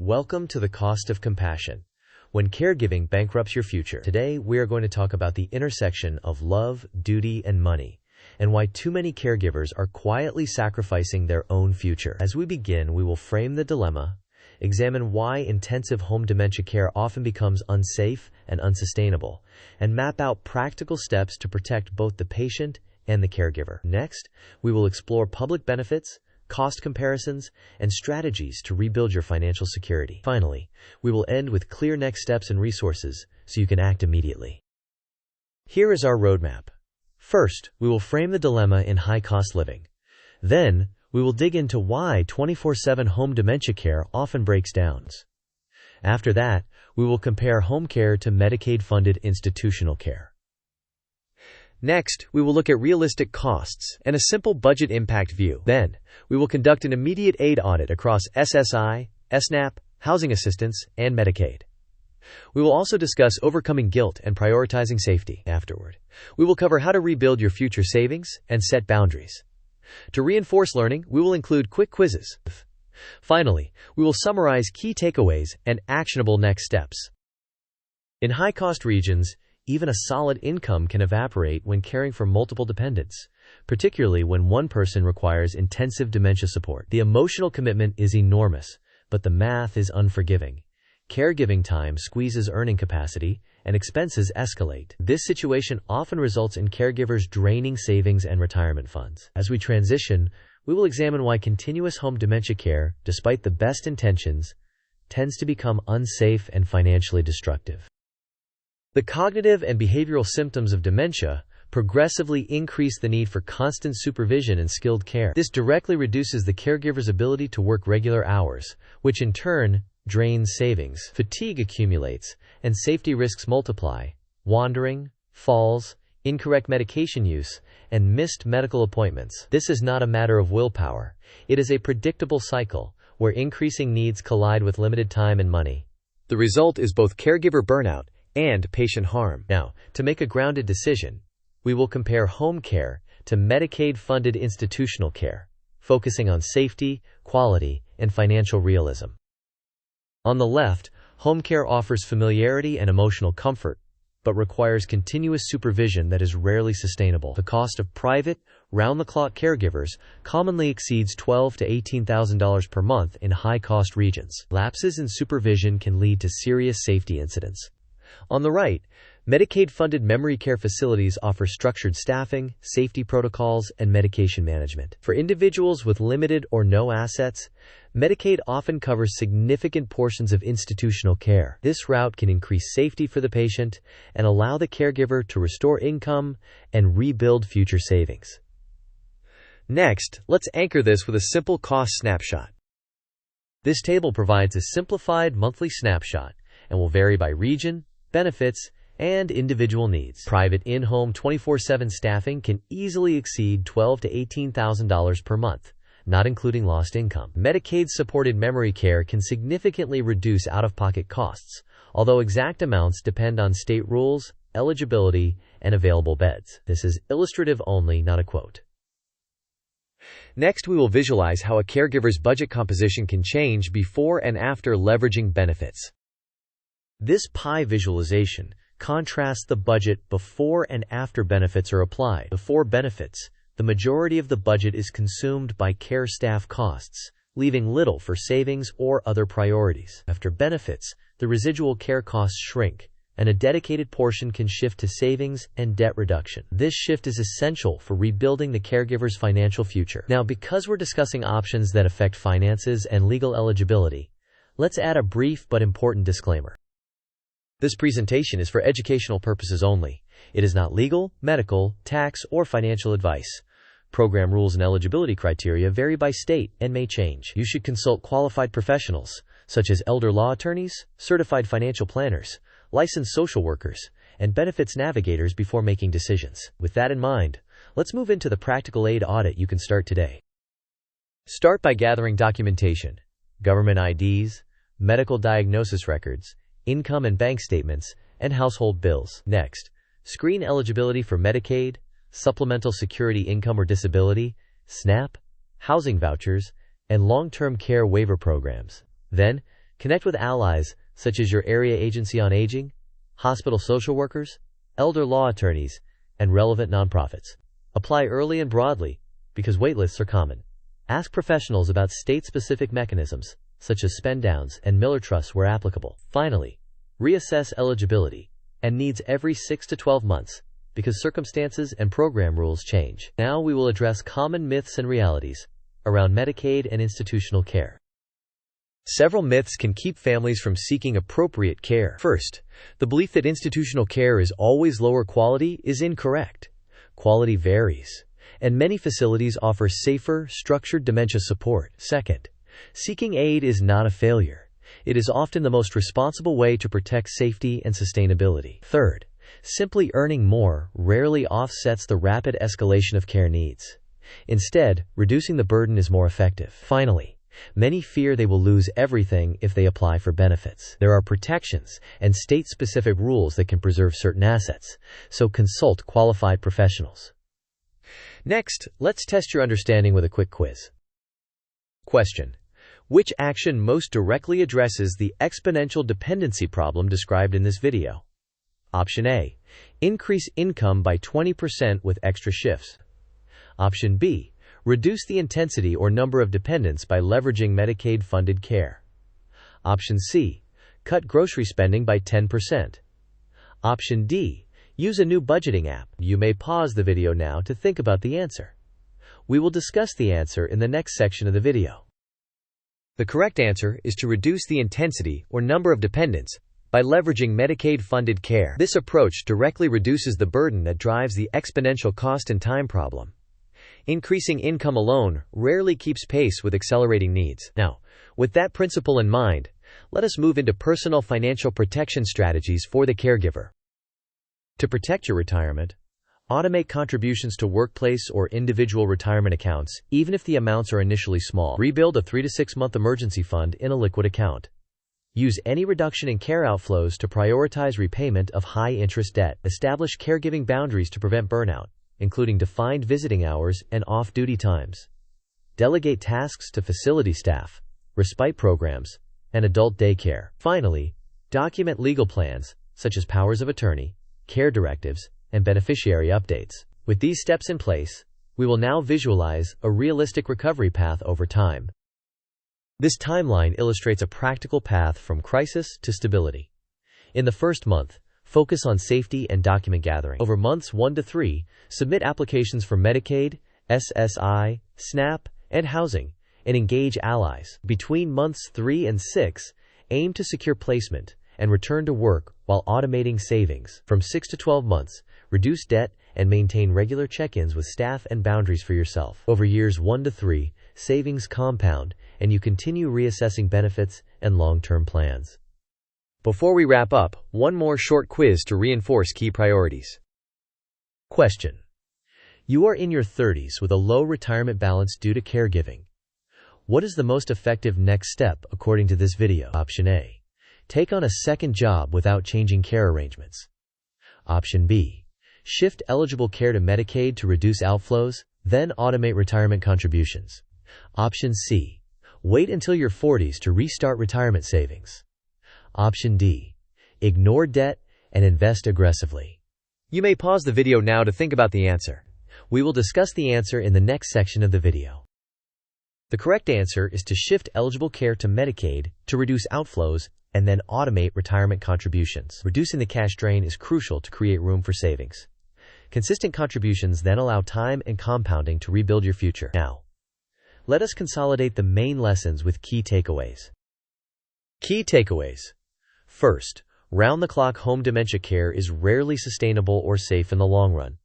Welcome to the Cost of Compassion, when caregiving bankrupts your future. Today, we are going to talk about the intersection of love, duty, and money, and why too many caregivers are quietly sacrificing their own future. As we begin, we will frame the dilemma, examine why intensive home dementia care often becomes unsafe and unsustainable, and map out practical steps to protect both the patient and the caregiver. Next, we will explore public benefits, cost comparisons, and strategies to rebuild your financial security. Finally, we will end with clear next steps and resources so you can act immediately. Here is our roadmap. First, we will frame the dilemma in high-cost living. Then, we will dig into why 24/7 home dementia care often breaks down. After that, we will compare home care to Medicaid-funded institutional care. Next, we will look at realistic costs and a simple budget impact view. Then, we will conduct an immediate aid audit across SSI, SNAP, housing assistance, and Medicaid. We will also discuss overcoming guilt and prioritizing safety. Afterward, we will cover how to rebuild your future savings and set boundaries. To reinforce learning, we will include quick quizzes. Finally, we will summarize key takeaways and actionable next steps. In high-cost regions, even a solid income can evaporate when caring for multiple dependents, particularly when one person requires intensive dementia support. The emotional commitment is enormous, but the math is unforgiving. Caregiving time squeezes earning capacity, and expenses escalate. This situation often results in caregivers draining savings and retirement funds. As we transition, we will examine why continuous home dementia care, despite the best intentions, tends to become unsafe and financially destructive. The cognitive and behavioral symptoms of dementia progressively increase the need for constant supervision and skilled care. This directly reduces the caregiver's ability to work regular hours, which in turn drains savings. Fatigue accumulates, and safety risks multiply. Wandering, falls, incorrect medication use, and missed medical appointments. This is not a matter of willpower. It is a predictable cycle, where increasing needs collide with limited time and money. The result is both caregiver burnout and patient harm. Now, to make a grounded decision, we will compare home care to Medicaid-funded institutional care, focusing on safety, quality, and financial realism. On the left, home care offers familiarity and emotional comfort, but requires continuous supervision that is rarely sustainable. The cost of private, round-the-clock caregivers commonly exceeds $12,000 to $18,000 per month in high-cost regions. Lapses in supervision can lead to serious safety incidents. On the right, Medicaid-funded memory care facilities offer structured staffing, safety protocols, and medication management. For individuals with limited or no assets, Medicaid often covers significant portions of institutional care. This route can increase safety for the patient and allow the caregiver to restore income and rebuild future savings. Next, let's anchor this with a simple cost snapshot. This table provides a simplified monthly snapshot and will vary by region, benefits, and individual needs. Private in-home 24/7 staffing can easily exceed $12,000 to $18,000 per month, not including lost income. Medicaid-supported memory care can significantly reduce out-of-pocket costs, although exact amounts depend on state rules, eligibility, and available beds. This is illustrative only, not a quote. Next, we will visualize how a caregiver's budget composition can change before and after leveraging benefits. This pie visualization contrasts the budget before and after benefits are applied. Before benefits, the majority of the budget is consumed by care staff costs, leaving little for savings or other priorities. After benefits, the residual care costs shrink, and a dedicated portion can shift to savings and debt reduction. This shift is essential for rebuilding the caregiver's financial future. Now, because we're discussing options that affect finances and legal eligibility, let's add a brief but important disclaimer. This presentation is for educational purposes only. It is not legal, medical, tax, or financial advice. Program rules and eligibility criteria vary by state and may change. You should consult qualified professionals, such as elder law attorneys, certified financial planners, licensed social workers, and benefits navigators before making decisions. With that in mind, let's move into the practical aid audit you can start today. Start by gathering documentation, government IDs, medical diagnosis records, income and bank statements, and household bills. Next, screen eligibility for Medicaid, Supplemental Security Income or Disability, SNAP, housing vouchers, and long-term care waiver programs. Then, Connect with allies, such as your area agency on aging, hospital social workers, elder law attorneys, and relevant nonprofits. Apply early and broadly, because waitlists are common. Ask professionals about state-specific mechanisms, such as spend-downs and Miller trusts where applicable. Finally, reassess eligibility and needs every 6 to 12 months, because circumstances and program rules change. Now we will address common myths and realities around Medicaid and institutional care. Several myths can keep families from seeking appropriate care. First, the belief that institutional care is always lower quality is incorrect. Quality varies, and many facilities offer safer, structured dementia support. Second, seeking aid is not a failure. It is often the most responsible way to protect safety and sustainability. Third, simply earning more rarely offsets the rapid escalation of care needs. Instead, reducing the burden is more effective. Finally, many fear they will lose everything if they apply for benefits. There are protections and state-specific rules that can preserve certain assets, so consult qualified professionals. Next, let's test your understanding with a quick quiz. Question: which action most directly addresses the exponential dependency problem described in this video? Option A: increase income by 20% with extra shifts. Option B: reduce the intensity or number of dependents by leveraging Medicaid-funded care. Option C: cut grocery spending by 10%. Option D: use a new budgeting app. You may pause the video now to think about the answer. We will discuss the answer in the next section of the video. The correct answer is to reduce the intensity or number of dependents by leveraging Medicaid-funded care. This approach directly reduces the burden that drives the exponential cost and time problem. Increasing income alone rarely keeps pace with accelerating needs. Now, with that principle in mind, let us move into personal financial protection strategies for the caregiver. To protect your retirement, automate contributions to workplace or individual retirement accounts, even if the amounts are initially small. Rebuild a 3 to 6 month emergency fund in a liquid account. Use any reduction in care outflows to prioritize repayment of high-interest debt. Establish caregiving boundaries to prevent burnout, including defined visiting hours and off-duty times. Delegate tasks to facility staff, respite programs, and adult daycare. Finally, document legal plans, such as powers of attorney, care directives, and beneficiary updates. With these steps in place, we will now visualize a realistic recovery path over time. This timeline illustrates a practical path from crisis to stability. In the first month, focus on safety and document gathering. Over months 1 to 3, submit applications for Medicaid, SSI, SNAP, and housing, and engage allies. Between months 3 and 6, aim to secure placement and return to work while automating savings. From 6 to 12 months, reduce debt and maintain regular check-ins with staff and boundaries for yourself. Over years 1 to 3, savings compound, and you continue reassessing benefits and long-term plans. Before we wrap up, one more short quiz to reinforce key priorities. Question: you are in your 30s with a low retirement balance due to caregiving. What is the most effective next step according to this video? Option A: take on a second job without changing care arrangements. Option B: shift eligible care to Medicaid to reduce outflows, then automate retirement contributions. Option C: wait until your 40s to restart retirement savings. Option D: ignore debt and invest aggressively. You may pause the video now to think about the answer. We will discuss the answer in the next section of the video. The correct answer is to shift eligible care to Medicaid to reduce outflows and then automate retirement contributions. Reducing the cash drain is crucial to create room for savings. Consistent contributions then allow time and compounding to rebuild your future. Now, let us consolidate the main lessons with key takeaways. Key takeaways. First, round-the-clock home dementia care is rarely sustainable or safe in the long run.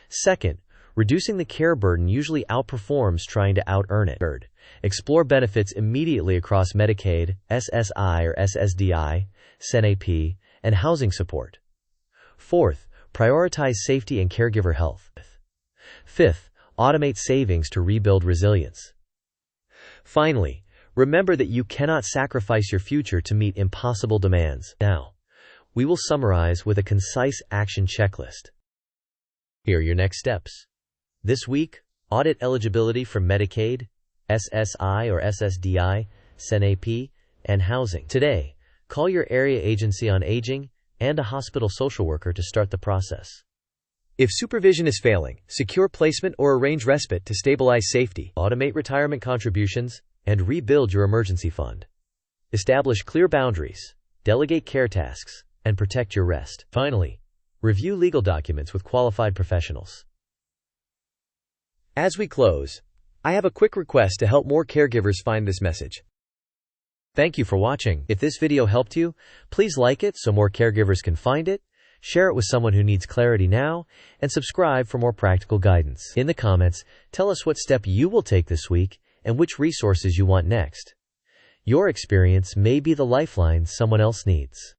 Second, reducing the care burden usually outperforms trying to out-earn it. Third, explore benefits immediately across Medicaid, SSI or SSDI, SNAP, and housing support. Fourth, prioritize safety and caregiver health. Fifth, automate savings to rebuild resilience. Finally, remember that you cannot sacrifice your future to meet impossible demands. Now, we will summarize with a concise action checklist. Here are your next steps. This week, audit eligibility for Medicaid, SSI or SSDI, SNAP, and housing. Today, call your area agency on aging and a hospital social worker to start the process. If supervision is failing, secure placement or arrange respite to stabilize safety, automate retirement contributions, and rebuild your emergency fund. Establish clear boundaries, delegate care tasks, and protect your rest. Finally, review legal documents with qualified professionals. As we close, I have a quick request to help more caregivers find this message. Thank you for watching. If this video helped you, please like it so more caregivers can find it, share it with someone who needs clarity now, and subscribe for more practical guidance. In the comments, tell us what step you will take this week and which resources you want next. Your experience may be the lifeline someone else needs.